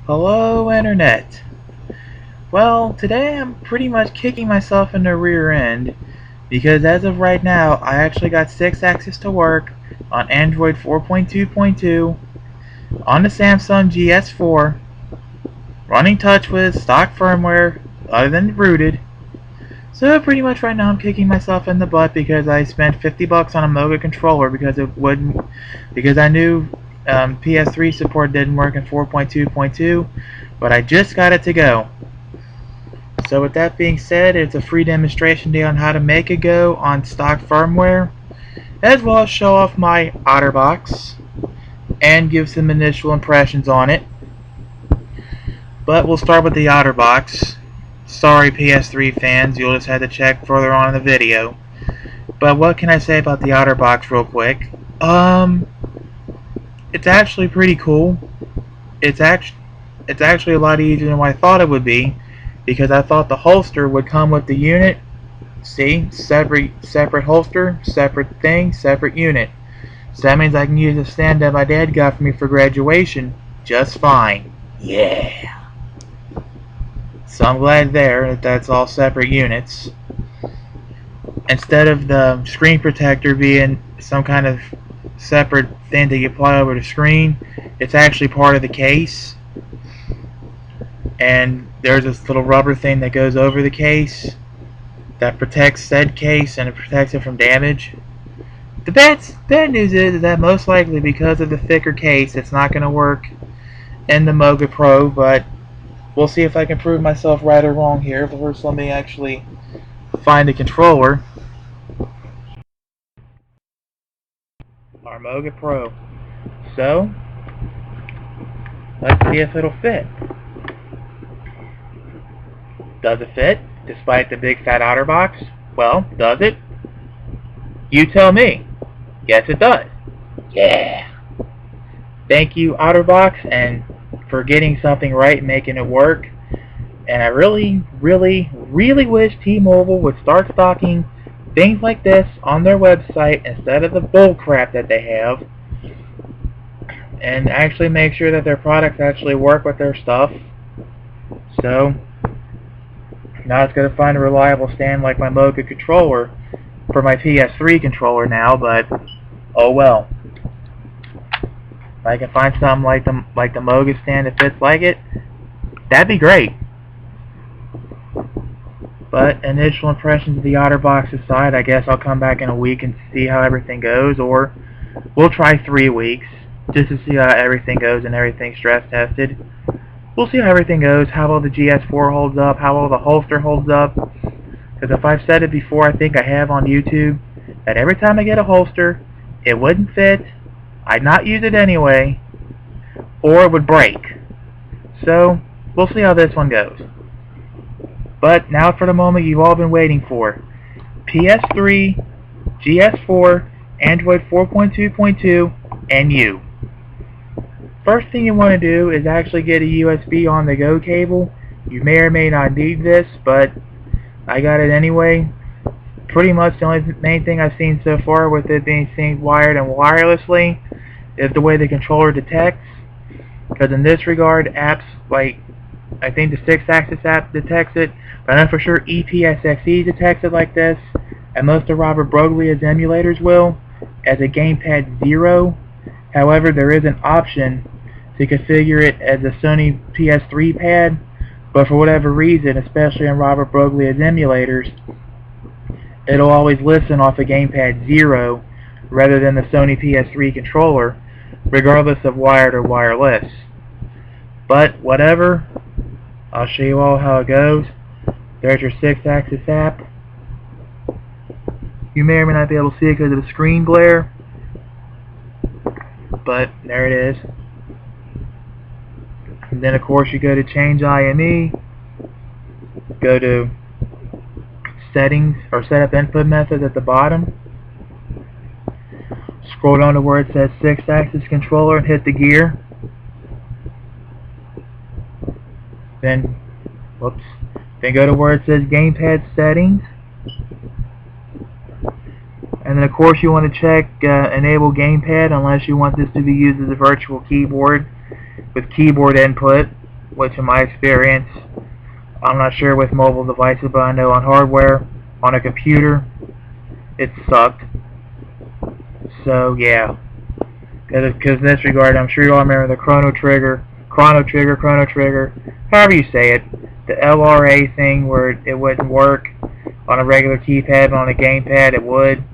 Hello, Internet. Well, today I'm pretty much kicking myself in the rear end because as of right now, I actually got Sixaxis to work on Android 4.2.2 on the Samsung GS4, running TouchWiz stock firmware other than rooted. So pretty much right now I'm kicking myself in the butt because I spent $50 on a Moga controller because I knew PS3 support didn't work in 4.2.2, but I just got it to go. So with that being said, it's a free demonstration day on how to make a go on stock firmware, as well as show off my Otter Box and give some initial impressions on it. But we'll start with the Otter Box. Sorry PS3 fans, you'll just have to check further on in the video. But what can I say about the Otter Box real quick? It's actually pretty cool. It's actually a lot easier than what I thought it would be, because I thought the holster would come with the unit. See, separate holster, separate thing, separate unit. So that means I can use the stand that my dad got for me for graduation just fine. Yeah. So I'm glad there that that's all separate units. Instead of the screen protector being some kind of separate thing that you apply over the screen, it's actually part of the case. And there's this little rubber thing that goes over the case that protects said case, and it protects it from damage. The bad news is that most likely because of the thicker case, it's not going to work in the Moga Pro, but we'll see if I can prove myself right or wrong here. But first, let me actually find a controller. Our Moga Pro. So, let's see if it'll fit. Does it fit, despite the big fat Otter Box? Well, does it? You tell me. Yes, it does. Yeah. Thank you, Otter Box, and for getting something right and making it work. And I really, really, really wish T-Mobile would start stocking things like this on their website instead of the bull crap that they have, and actually make sure that their products actually work with their stuff. So now it's going to find a reliable stand like my Moga controller for my PS3 controller now, but oh well. If I can find something like the Moga stand that fits like it, that'd be great. But initial impressions of the Otter Box aside, I guess I'll come back in a week and see how everything goes, or we'll try 3 weeks just to see how everything goes and everything's stress tested. We'll see how everything goes, how well the GS4 holds up, how well the holster holds up. Because if I've said it before, I think I have on YouTube, that every time I get a holster, it wouldn't fit, I'd not use it anyway, or it would break. So, we'll see how this one goes. But now for the moment you've all been waiting for. PS3, GS4, Android 4.2.2, and you. First thing you want to do is actually get a USB on-the-go cable. You may or may not need this, but I got it anyway. Pretty much the only main thing I've seen so far with it being synced wired and wirelessly is the way the controller detects. Because in this regard, apps like, I think the Sixaxis app detects it, but I know for sure ePSXe detects it like this, and most of Robert Broglia's emulators will, as a Gamepad 0. However, there is an option to configure it as a Sony PS3 pad, but for whatever reason, especially in Robert Broglia's emulators, it'll always listen off a Gamepad 0 rather than the Sony PS3 controller, regardless of wired or wireless. But whatever, I'll show you all how it goes. There's your Sixaxis app. You may or may not be able to see it because of the screen glare, but there it is. And then of course you go to change IME, go to settings or setup input methods at the bottom, scroll down to where it says Sixaxis controller and hit the gear. Then go to where it says gamepad settings, and then of course you want to check enable gamepad unless you want this to be used as a virtual keyboard. with keyboard input, which in my experience, I'm not sure with mobile devices, but I know on hardware, on a computer, it sucked. So yeah, because in this regard, I'm sure you all remember the chrono trigger, however you say it, the LRA thing where it wouldn't work on a regular keypad, but on a gamepad it would.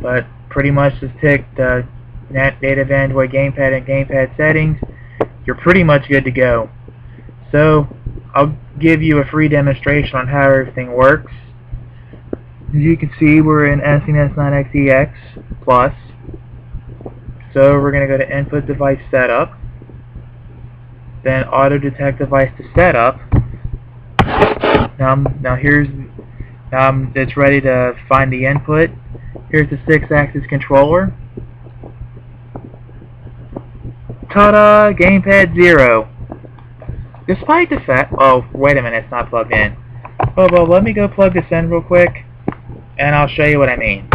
But pretty much just tick the native Android gamepad and gamepad settings, you're pretty much good to go. So I'll give you a free demonstration on how everything works. As you can see, we're in SNES 9XEX Plus. So we're going to go to Input Device Setup, then Auto Detect Device to Setup. Now here's it's ready to find the input. Here's the Sixaxis controller. Ta-da! Gamepad 0. Despite the fact... Oh, wait a minute, it's not plugged in. Oh, well, let me go plug this in real quick, and I'll show you what I mean.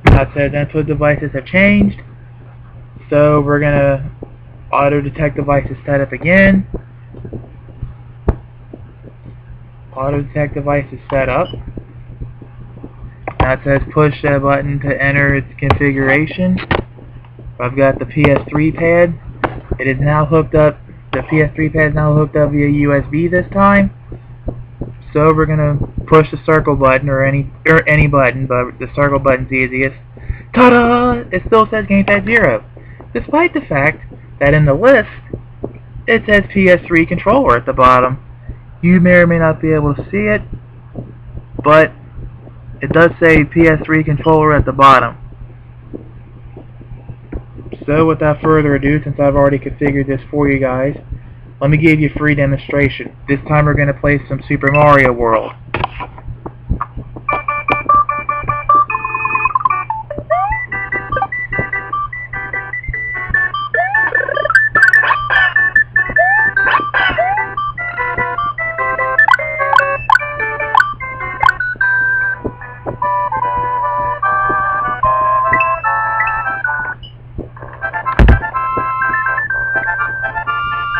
Now it says input devices have changed, so we're going to auto-detect devices set up again. Auto-detect devices set up. Now it says push a button to enter its configuration. I've got the PS3 pad. It is now hooked up. The PS3 pad is now hooked up via USB this time. So we're gonna push the circle button or any button, but the circle button's the easiest. Ta-da! It still says Gamepad 0, despite the fact that in the list it says PS3 controller at the bottom. You may or may not be able to see it, but it does say PS3 controller at the bottom. So without further ado, since I've already configured this for you guys, let me give you a free demonstration. This time we're going to play some Super Mario World.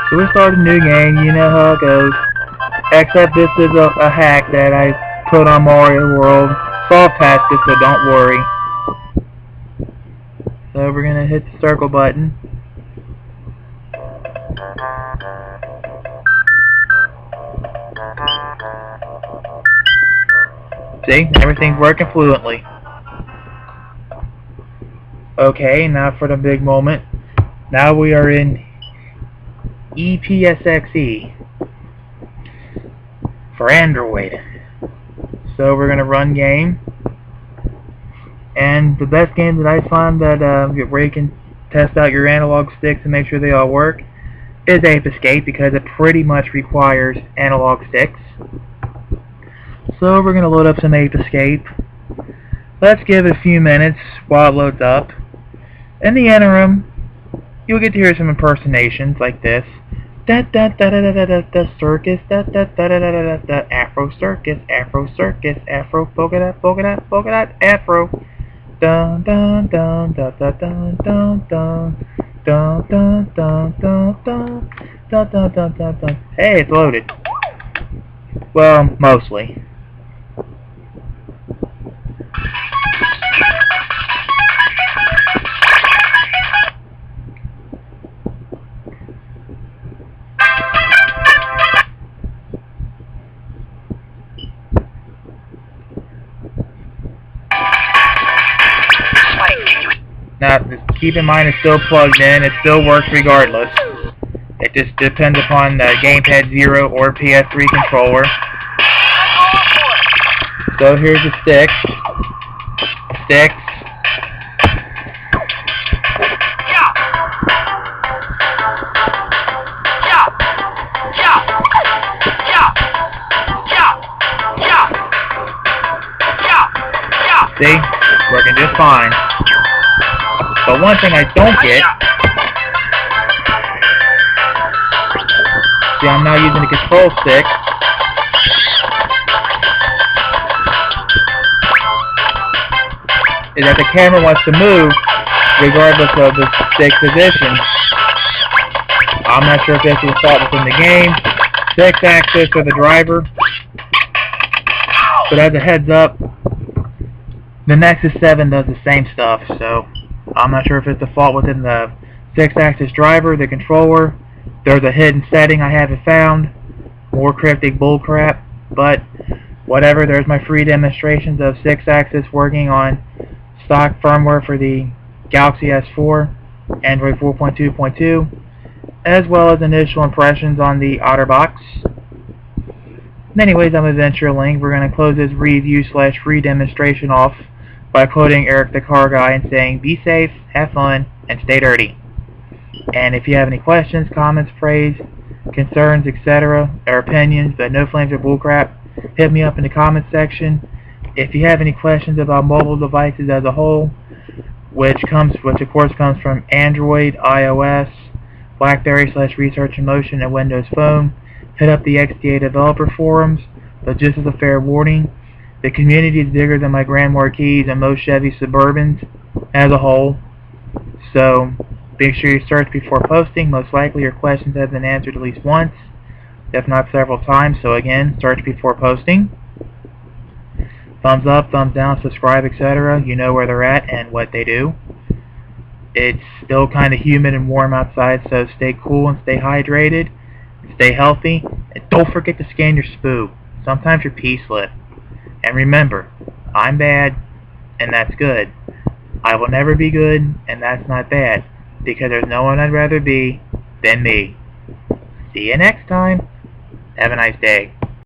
So we start a new game, you know how it goes. Except this is a hack that I put on Mario World. Soft patched it, so don't worry. So we're gonna hit the circle button. See, everything's working fluently. Okay, now for the big moment. Now we are in ePSXe for Android. So we're gonna run game, and the best game that I find that where you can test out your analog sticks and make sure they all work is Ape Escape, because it pretty much requires analog sticks. So we're gonna load up some Ape Escape. Let's give it a few minutes while it loads up. In the interim, you'll get to hear some impersonations like this. Da da da da da da da circus, da da da da da da da Afro circus, Afro circus, Afro polka dot, Afro. Dun dun dun dun dun dun dun dun dun dun dun dun dun dun dun dun dun. Hey, it's loaded. Well, mostly. Now, keep in mind it's still plugged in, it still works regardless. It just depends upon the Gamepad 0 or PS3 controller. So here's the sticks. See? Working just fine. But one thing I don't get... See, I'm now using the control stick. is that the camera wants to move regardless of the stick position. I'm not sure if this was fault within the game, Sixaxis, or the driver. But as a heads up, the Nexus 7 does the same stuff, so I'm not sure if it's the fault within the Sixaxis driver, the controller. There's a hidden setting I haven't found. More cryptic bullcrap, but whatever. There's my free demonstrations of Sixaxis working on stock firmware for the Galaxy S4, Android 4.2.2, as well as initial impressions on the Otter Box. Anyways, I'm AdventureLink. We're going to close this review/free demonstration off by quoting Eric the Car Guy and saying, "Be safe, have fun, and stay dirty." And if you have any questions, comments, praise, concerns, etc., or opinions, but no flames or bullcrap, hit me up in the comments section. If you have any questions about mobile devices as a whole, which of course comes from Android, iOS, BlackBerry/Research in Motion, and Windows Phone, hit up the XDA developer forums. But just as a fair warning, the community is bigger than my Grand Marquis and most Chevy Suburbans as a whole. So make sure you search before posting. Most likely your questions have been answered at least once, if not several times. So again, search before posting. Thumbs up, thumbs down, subscribe, etc. You know where they're at and what they do. It's still kind of humid and warm outside, so stay cool and stay hydrated. Stay healthy. And don't forget to scan your spoo. Sometimes your pee slip. And remember, I'm bad, and that's good. I will never be good, and that's not bad, because there's no one I'd rather be than me. See you next time. Have a nice day.